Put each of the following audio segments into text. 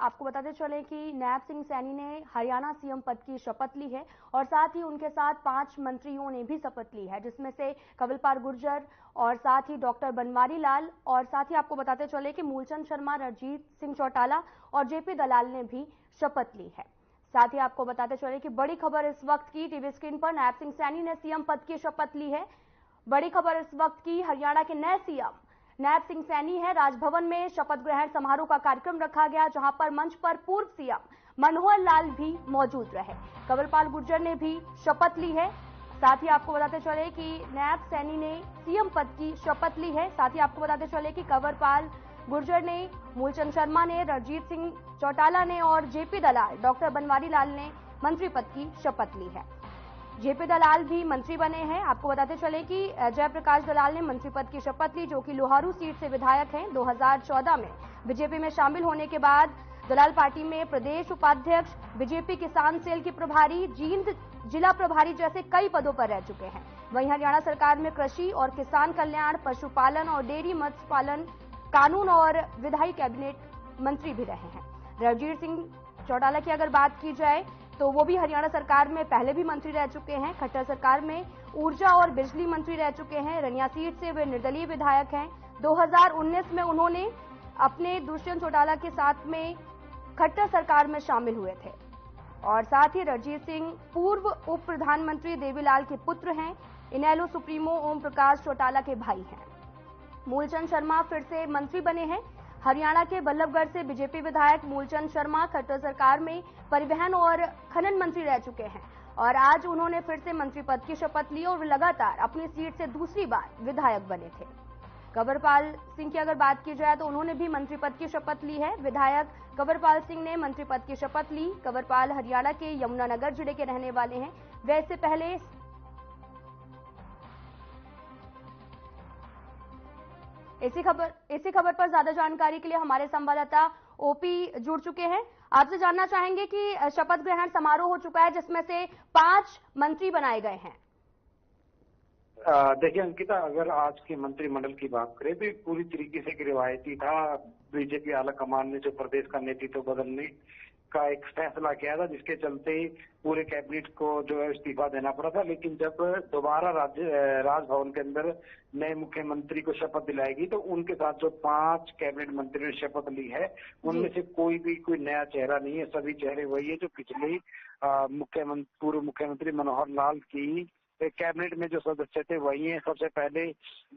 आपको बताते चले कि नैब सिंह सैनी ने हरियाणा सीएम पद की शपथ ली है और साथ ही उनके साथ 5 मंत्रियों ने भी शपथ ली है, जिसमें से कंवरपाल गुर्जर और साथ ही डॉक्टर बनवारी लाल और साथ ही आपको बताते चले कि मूलचंद शर्मा, रणजीत सिंह चौटाला और जेपी दलाल ने भी शपथ ली है। साथ ही आपको बताते चले कि बड़ी खबर इस वक्त की टीवी स्क्रीन पर नैब सिंह सैनी ने सीएम पद की शपथ ली है। बड़ी खबर इस वक्त की हरियाणा के नए सीएम नैब सिंह सैनी है। राजभवन में शपथ ग्रहण समारोह का कार्यक्रम रखा गया, जहां पर मंच पर पूर्व सीएम मनोहर लाल भी मौजूद रहे। कंवरपाल गुर्जर ने भी शपथ ली है। साथ ही आपको बताते चले कि नैब सैनी ने सीएम पद की शपथ ली है। साथ ही आपको बताते चले कि कंवरपाल गुर्जर ने, मूलचंद शर्मा ने, रणजीत सिंह चौटाला ने और जेपी दलाल, डॉक्टर बनवारी लाल ने मंत्री पद की शपथ ली है। जेपी दलाल भी मंत्री बने हैं। आपको बताते चले कि जयप्रकाश दलाल ने मंत्री पद की शपथ ली, जो कि लोहारू सीट से विधायक हैं। 2014 में बीजेपी में शामिल होने के बाद दलाल पार्टी में प्रदेश उपाध्यक्ष, बीजेपी किसान सेल की प्रभारी, जींद जिला प्रभारी जैसे कई पदों पर रह चुके हैं। वहीं हरियाणा सरकार में कृषि और किसान कल्याण, पशुपालन और डेयरी मत्स्य पालन, कानून और विधायी कैबिनेट मंत्री भी रहे हैं। रणजीत सिंह चौटाला की अगर बात की जाए तो वो भी हरियाणा सरकार में पहले भी मंत्री रह चुके हैं। खट्टर सरकार में ऊर्जा और बिजली मंत्री रह चुके हैं। रनिया सीट से वे निर्दलीय विधायक हैं। 2019 में उन्होंने अपने दुष्यंत चौटाला के साथ में खट्टर सरकार में शामिल हुए थे। और साथ ही रणजीत सिंह पूर्व उप प्रधानमंत्री देवीलाल के पुत्र हैं। इनेलो सुप्रीमो ओम प्रकाश चौटाला के भाई हैं। मूलचंद शर्मा फिर से मंत्री बने हैं। हरियाणा के बल्लभगढ़ से बीजेपी विधायक मूलचंद शर्मा खट्टर सरकार में परिवहन और खनन मंत्री रह चुके हैं और आज उन्होंने फिर से मंत्री पद की शपथ ली और लगातार अपनी सीट से दूसरी बार विधायक बने थे। कंवरपाल सिंह की अगर बात की जाए तो उन्होंने भी मंत्री पद की शपथ ली है। विधायक कंवरपाल सिंह ने मंत्री पद की शपथ ली। कंवरपाल हरियाणा के यमुनानगर जिले के रहने वाले हैं। वे इससे पहले इसी खबर पर ज्यादा जानकारी के लिए हमारे संवाददाता ओपी जुड़ चुके हैं। आपसे जानना चाहेंगे कि शपथ ग्रहण समारोह हो चुका है, जिसमें से 5 मंत्री बनाए गए हैं। देखिए अंकिता, अगर आज के मंत्रिमंडल की बात करें तो पूरी तरीके से एक रिवायती था। बीजेपी आला कमान ने जो प्रदेश का नेतृत्व बदलने का एक फैसला किया था, जिसके चलते पूरे कैबिनेट को जो है इस्तीफा देना पड़ा था। लेकिन जब दोबारा राजभवन के अंदर नए मुख्यमंत्री को शपथ दिलाएगी तो उनके साथ जो 5 कैबिनेट मंत्रियों ने शपथ ली है, उनमें से कोई नया चेहरा नहीं है। सभी चेहरे वही है जो पिछले पूर्व मुख्यमंत्री मनोहर लाल की कैबिनेट में जो सदस्य थे वही हैं। सबसे पहले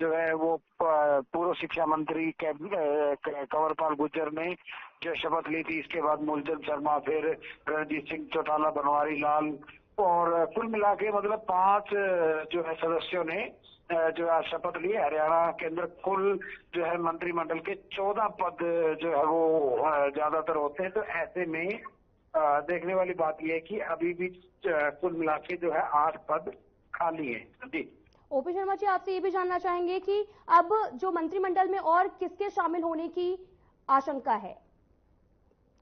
जो है वो पूर्व शिक्षा मंत्री कंवरपाल गुर्जर ने जो शपथ ली थी। इसके बाद मूलचंद शर्मा, फिर रणजीत सिंह चौटाला, बनवारी लाल और कुल मिला के मतलब 5 जो है सदस्यों ने जो है शपथ ली। हरियाणा के अंदर कुल जो है मंत्रिमंडल के 14 पद जो है वो ज्यादातर होते हैं। तो ऐसे में देखने वाली बात यह है कि अभी भी कुल मिला के जो है 8 पद खाली है। जी ओपी शर्मा जी, आपसे ये भी जानना चाहेंगे कि अब जो मंत्रिमंडल में और किसके शामिल होने की आशंका है,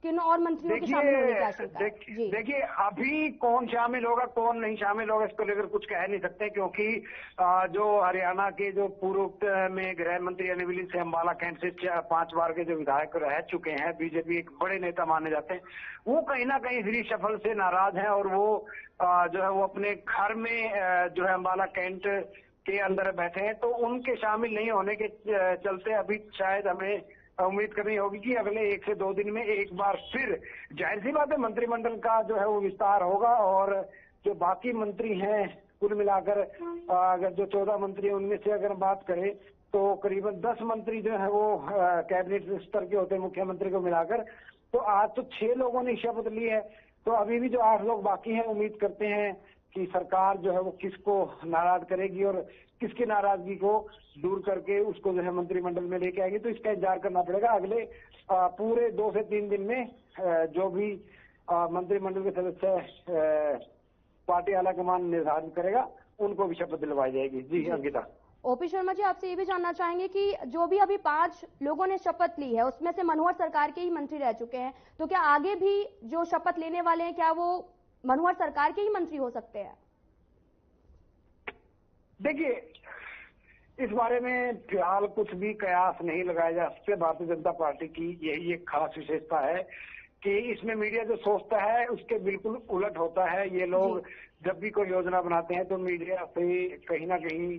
किन और मंत्रियों के शामिल होने की आशंका है? देखिए अभी कौन शामिल होगा कौन नहीं शामिल होगा इसको लेकर कुछ कह नहीं सकते, क्योंकि जो हरियाणा के जो पूर्व में गृह मंत्री अनिल सिंह अम्बाला कैंट से 5 बार के जो विधायक रह चुके हैं, बीजेपी एक बड़े नेता माने जाते हैं, वो कहीं ना कहीं श्री सफल से नाराज हैं और वो जो है वो अपने घर में जो है अम्बाला कैंट के अंदर बैठे हैं। तो उनके शामिल नहीं होने के चलते अभी शायद हमें उम्मीद करनी होगी कि अगले 1 से 2 दिन में एक बार फिर जाहिर सी बात है मंत्रिमंडल का जो है वो विस्तार होगा और जो बाकी मंत्री हैं कुल मिलाकर अगर जो 14 मंत्री हैं उनमें से अगर बात करें तो करीबन 10 मंत्री जो है वो कैबिनेट स्तर के होते हैं मुख्यमंत्री को मिलाकर। तो आज तो 6 लोगों ने शपथ ली है, तो अभी भी जो 8 लोग बाकी हैं उम्मीद करते हैं कि सरकार जो है वो किसको नाराज करेगी और किसकी नाराजगी को दूर करके उसको जो है मंत्रिमंडल में लेके आएगी। तो इसका इंतजार करना पड़ेगा। अगले पूरे 2 से 3 दिन में जो भी मंत्रिमंडल के सदस्य पार्टी आलाकमान निर्धारित करेगा उनको भी शपथ दिलवाई जाएगी। जी अंकिता। ओपी शर्मा जी, आपसे ये भी जानना चाहेंगे कि जो भी अभी 5 लोगों ने शपथ ली है उसमें से मनोहर सरकार के ही मंत्री रह चुके हैं, तो क्या आगे भी जो शपथ लेने वाले हैं क्या वो मनोहर सरकार के ही मंत्री हो सकते हैं? देखिए इस बारे में फिलहाल कुछ भी कयास नहीं लगाया जा सकते। भारतीय जनता पार्टी की यही एक खास विशेषता है कि इसमें मीडिया जो सोचता है उसके बिल्कुल उलट होता है। ये लोग जब भी कोई योजना बनाते हैं तो मीडिया से कहीं ना कहीं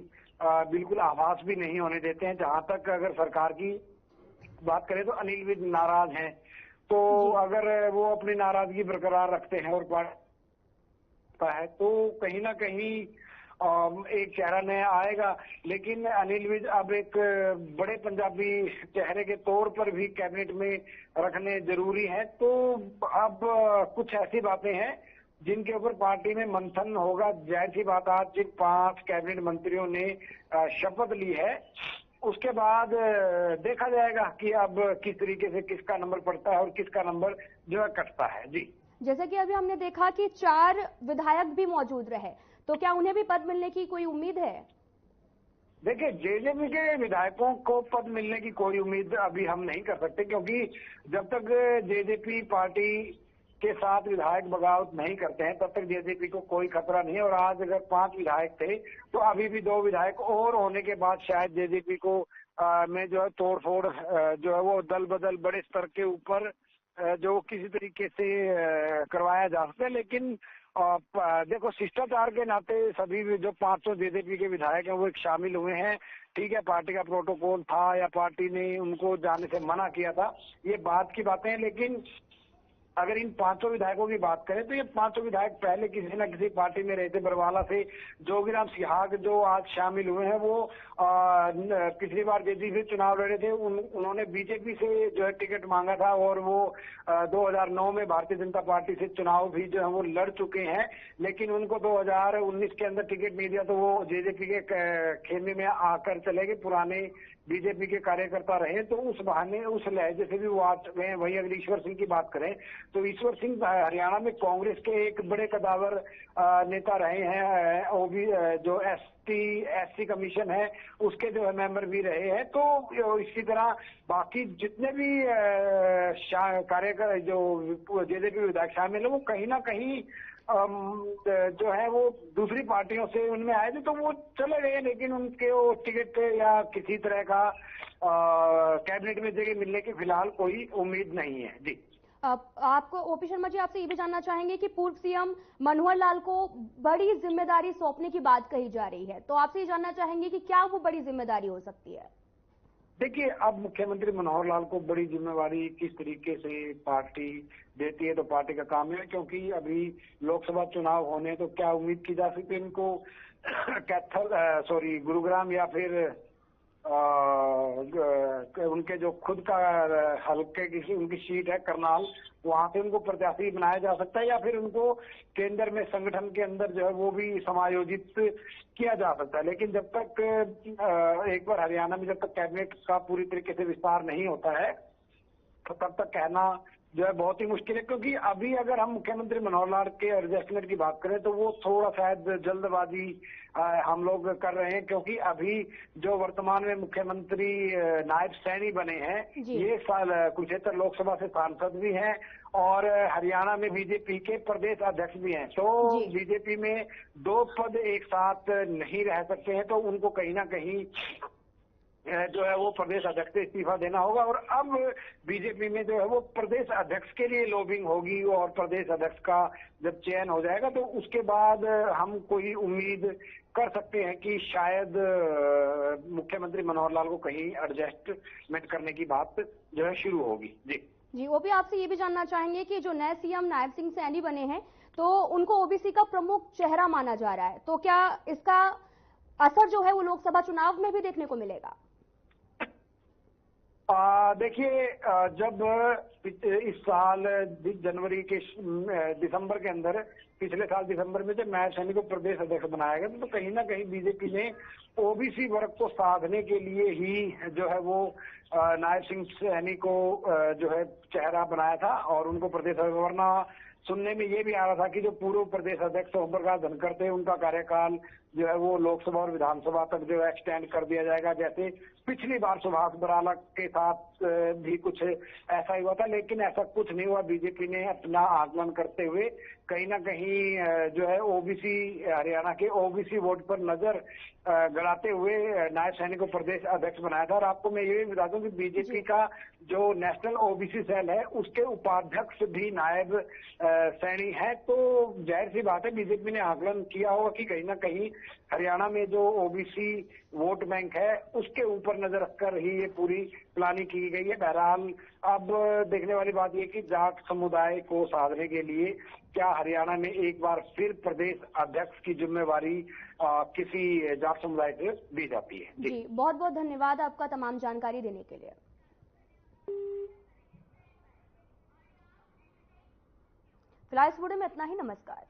बिल्कुल आभास भी नहीं होने देते हैं। जहां तक अगर सरकार की बात करें तो अनिल विज नाराज हैं, तो अगर वो अपनी नाराजगी बरकरार रखते हैं और है तो कहीं ना कहीं एक चेहरा नया आएगा। लेकिन अनिल विज अब एक बड़े पंजाबी चेहरे के तौर पर भी कैबिनेट में रखने जरूरी है। तो अब कुछ ऐसी बातें हैं जिनके ऊपर पार्टी में मंथन होगा। जाहिर सी बात, आज जिन 5 कैबिनेट मंत्रियों ने शपथ ली है उसके बाद देखा जाएगा कि अब किस तरीके से किसका नंबर पड़ता है और किसका नंबर जो है कटता है। जी, जैसे कि अभी हमने देखा कि 4 विधायक भी मौजूद रहे, तो क्या उन्हें भी पद मिलने की कोई उम्मीद है? देखिए, जेजेपी के विधायकों को पद मिलने की कोई उम्मीद अभी हम नहीं कर सकते, क्योंकि जब तक जेजेपी पार्टी के साथ विधायक बगावत नहीं करते हैं तब तक जेजेपी को कोई खतरा नहीं है। और आज अगर 5 विधायक थे तो अभी भी 2 विधायक और होने के बाद शायद जेजेपी को में जो है तोड़फोड़ जो है वो दल बदल बड़े स्तर के ऊपर जो किसी तरीके से करवाया जा सकता है। लेकिन देखो, शिष्टाचार के नाते सभी जो 500 जेजेपी के विधायक हैं वो एक शामिल हुए हैं। ठीक है, पार्टी का प्रोटोकॉल था या पार्टी ने उनको जाने से मना किया था, ये बात की बातें हैं। लेकिन अगर इन 500 विधायकों की बात करें तो ये 500 विधायक पहले किसी न किसी पार्टी में रहे थे। बरवाला से जोगीराम सिहाग जो आज शामिल हुए हैं वो पिछली बार जेजेपी चुनाव लड़े थे, उन्होंने बीजेपी से जो है टिकट मांगा था और वो 2009 में भारतीय जनता पार्टी से चुनाव भी जो है वो लड़ चुके हैं। लेकिन उनको 2019 के अंदर टिकट नहीं दिया तो वो जेजेपी के खेमे में आकर चले गए, पुराने बीजेपी के कार्यकर्ता रहे। तो उस बहाने उस लहजे से भी वो आ गए हैं। वहीं अगर ईश्वर सिंह की बात करें तो ईश्वर सिंह हरियाणा में कांग्रेस के एक बड़े कदावर नेता रहे हैं। वो भी जो एससी कमीशन है उसके जो है मेंबर भी रहे हैं। तो इसी तरह बाकी जितने भी कार्यकर जो जेजेपी विधायक शामिल है वो कहीं ना कहीं जो है वो दूसरी पार्टियों से उनमें आए थे तो वो चले गए, लेकिन उनके वो टिकट या किसी तरह का कैबिनेट में जगह मिलने की फिलहाल कोई उम्मीद नहीं है। जी, आपको ओपी शर्मा जी, आपसे ये भी जानना चाहेंगे कि पूर्व सीएम मनोहर लाल को बड़ी जिम्मेदारी सौंपने की बात कही जा रही है, तो आपसे ये जानना चाहेंगे कि क्या वो बड़ी जिम्मेदारी हो सकती है? देखिए, अब मुख्यमंत्री मनोहर लाल को बड़ी जिम्मेवारी किस तरीके से पार्टी देती है तो पार्टी का काम है, क्योंकि अभी लोकसभा चुनाव होने तो क्या उम्मीद की जा सकती है इनको गुरुग्राम या फिर उनके जो खुद का हल्के की उनकी सीट है करनाल, वहां से उनको प्रत्याशी बनाया जा सकता है या फिर उनको केंद्र में संगठन के अंदर जो है वो भी समायोजित किया जा सकता है। लेकिन जब तक एक बार हरियाणा में जब तक कैबिनेट का पूरी तरीके से विस्तार नहीं होता है तो तब तक कहना जो है बहुत ही मुश्किल है। क्योंकि अभी अगर हम मुख्यमंत्री मनोहर लाल के एडजस्टमेंट की बात करें तो वो थोड़ा शायद जल्दबाजी हम लोग कर रहे हैं, क्योंकि अभी जो वर्तमान में मुख्यमंत्री नायब सैनी बने हैं ये साल कुरुक्षेत्र लोकसभा से सांसद भी हैं और हरियाणा में बीजेपी के प्रदेश अध्यक्ष भी हैं। तो बीजेपी में 2 पद एक साथ नहीं रह सकते हैं, तो उनको कहीं ना कहीं जो है वो प्रदेश अध्यक्ष से इस्तीफा देना होगा। और अब बीजेपी में जो है वो प्रदेश अध्यक्ष के लिए लॉबिंग होगी और प्रदेश अध्यक्ष का जब चयन हो जाएगा तो उसके बाद हम कोई उम्मीद कर सकते हैं कि शायद मुख्यमंत्री मनोहर लाल को कहीं एडजस्टमेंट करने की बात जो है शुरू होगी। जी, ओपी आपसे ये भी जानना चाहेंगे कि जो नए सीएम नायब सिंह सैनी बने हैं तो उनको ओबीसी का प्रमुख चेहरा माना जा रहा है, तो क्या इसका असर जो है वो लोकसभा चुनाव में भी देखने को मिलेगा? देखिए, जब इस साल जनवरी के दिसंबर के अंदर पिछले साल दिसंबर में जब नायब सैनी को प्रदेश अध्यक्ष बनाया गया तो कहीं ना कहीं बीजेपी ने ओबीसी वर्ग को साधने के लिए ही जो है वो नायब सिंह सैनी को जो है चेहरा बनाया था और उनको प्रदेश अध्यक्ष, वरना सुनने में ये भी आ रहा था कि जो पूर्व प्रदेश अध्यक्ष ओम प्रकाश धनखड़ थे उनका कार्यकाल जो है वो लोकसभा और विधानसभा तक जो है एक्सटेंड कर दिया जाएगा, जैसे पिछली बार सुभाष बराला के साथ भी कुछ ऐसा ही हुआ था। लेकिन ऐसा कुछ नहीं हुआ। बीजेपी ने अपना आकलन करते हुए कहीं ना कहीं जो है ओबीसी हरियाणा के ओबीसी वोट पर नजर गड़ाते हुए नायब सैनी को प्रदेश अध्यक्ष बनाया था। और आपको मैं ये भी बता दूं कि बीजेपी का जो नेशनल ओबीसी सेल है उसके उपाध्यक्ष भी नायब सैनी है, तो जाहिर सी बात है बीजेपी ने आकलन किया होगा कि कहीं ना कहीं हरियाणा में जो ओबीसी वोट बैंक है उसके ऊपर नजर रखकर ही ये पूरी प्लानिंग की गई है। बहरहाल अब देखने वाली बात यह कि जाट समुदाय को साधने के लिए क्या हरियाणा में एक बार फिर प्रदेश अध्यक्ष की जिम्मेवारी किसी जाट समुदाय को दी जाती है। जी बहुत बहुत धन्यवाद आपका तमाम जानकारी देने के लिए। फिलहाल इस वीडियो में इतना ही। नमस्कार।